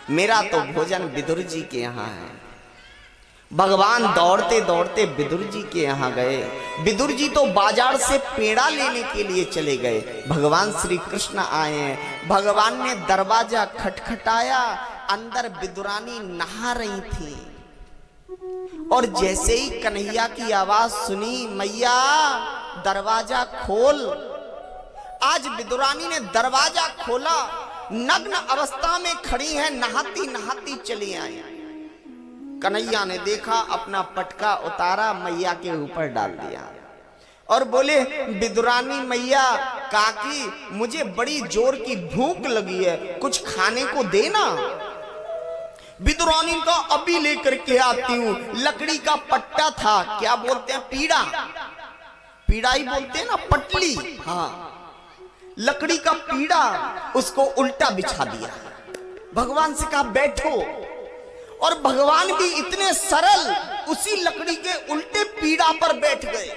मेरा तो भोजन विदुर जी के यहाँ है। भगवान दौड़ते दौड़ते विदुर जी के यहाँ गए। विदुर जी तो बाजार से पेड़ा लेने के लिए चले गए। भगवान श्री कृष्ण आए हैं। भगवान ने दरवाजा खटखटाया, अंदर विदुरानी नहा रही थी और जैसे ही कन्हैया की आवाज सुनी, मैया दरवाजा खोल। आज विदुरानी ने दरवाजा खोला, नग्न अवस्था में खड़ी है, नहाती नहाती चली आई। कन्हैया ने देखा, अपना पटका उतारा, मैया के ऊपर डाल दिया और बोले, विदुरानी मैया, काकी मुझे बड़ी जोर की भूख लगी है, कुछ खाने को देना। विदुरानी का अभी लेकर के आती हूं। लकड़ी का पट्टा था, क्या बोलते हैं, पीड़ा, पीड़ा ही बोलते हैं ना, पटली, हाँ, लकड़ी का पीड़ा, उसको उल्टा बिछा दिया। भगवान से कहा बैठो, और भगवान भी इतने सरल उसी लकड़ी के उल्टे पीड़ा पर बैठ गए।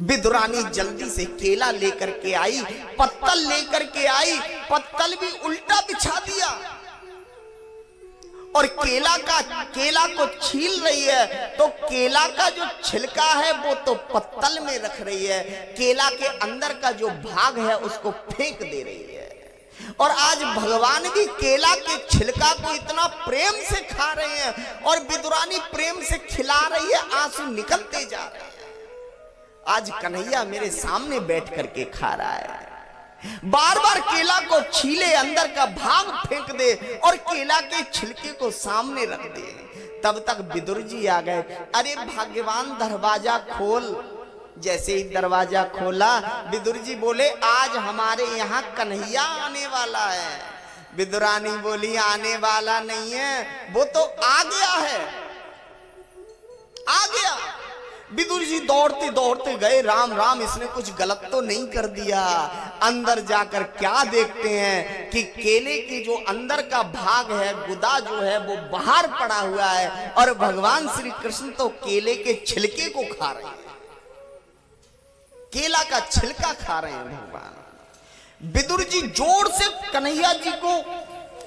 विदुरानी जल्दी से केला लेकर के आई, पत्तल लेकर के आई, पत्तल भी उल्टा बिछा दिया और केला को छील रही है तो केला का जो छिलका है वो तो पत्तल में रख रही है, केला के अंदर का जो भाग है उसको फेंक दे रही है। और आज भगवान भी केला के छिलका को इतना प्रेम से खा रहे हैं और विदुरानी प्रेम से खिला रही है, आंसू निकलते जा रहे हैं। आज कन्हैया मेरे सामने बैठ करके खा रहा है, बार बार केला को छीले, अंदर का भाग फेंक दे और केला के छिलके को सामने रख दे। तब तक विदुर जी आ गए। अरे भगवान दरवाजा खोल। जैसे ही दरवाजा खोला, विदुर जी बोले, आज हमारे यहाँ कन्हैया आने वाला है। विदुरानी बोली, आने वाला नहीं है, वो तो आ गया है, आ गया। विदुर जी दौड़ते दौड़ते गए, राम राम इसने कुछ गलत तो नहीं कर दिया। अंदर जाकर क्या देखते हैं कि केले की जो अंदर का भाग है, गुदा जो है वो बाहर पड़ा हुआ है और भगवान श्री कृष्ण तो केले के छिलके को खा रहे हैं, केला का छिलका खा रहे हैं भगवान। विदुर जी जोर से कन्हैया जी को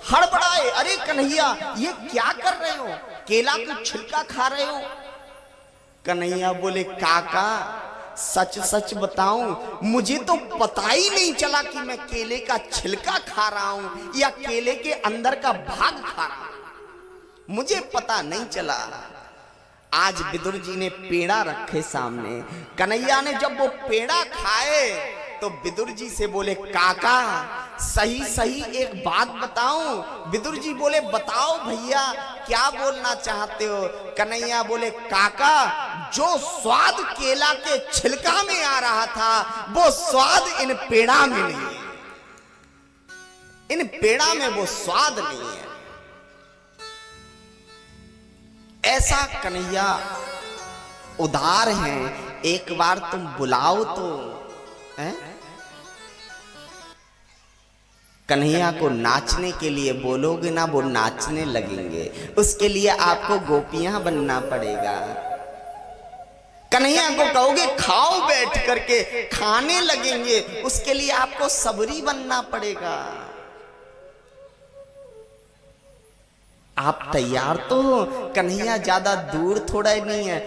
हड़बड़ाए, अरे कन्हैया ये क्या कर रहे हो, केला का छिलका खा रहे हो। कन्हैया बोले, काका सच सच बताऊं, मुझे तो पता ही नहीं चला कि मैं केले का छिलका खा रहा हूं या केले के अंदर का भाग खा रहा हूं, मुझे पता नहीं चला। आज विदुर जी ने पेड़ा रखे सामने। कन्हैया ने जब वो पेड़ा खाए तो विदुर जी से बोले, काका सही सही एक बात बताऊं। विदुर जी बोले, बताओ भैया क्या बोलना चाहते हो। कन्हैया बोले, काका जो स्वाद केला के छिलका में आ रहा था वो स्वाद इन पेड़ा में नहीं है, इन पेड़ा में वो स्वाद नहीं है। ऐसा कन्हैया उदार हैं, एक बार तुम बुलाओ तो है? कन्हैया को नाचने के लिए बोलोगे ना, वो नाचने लगेंगे। उसके लिए आपको गोपियां बनना पड़ेगा। कन्हैया को कहोगे खाओ बैठ करके, खाने लगेंगे। उसके लिए आपको सबरी बनना पड़ेगा। आप तैयार तो हो, कन्हैया ज्यादा दूर थोड़ा ही नहीं है।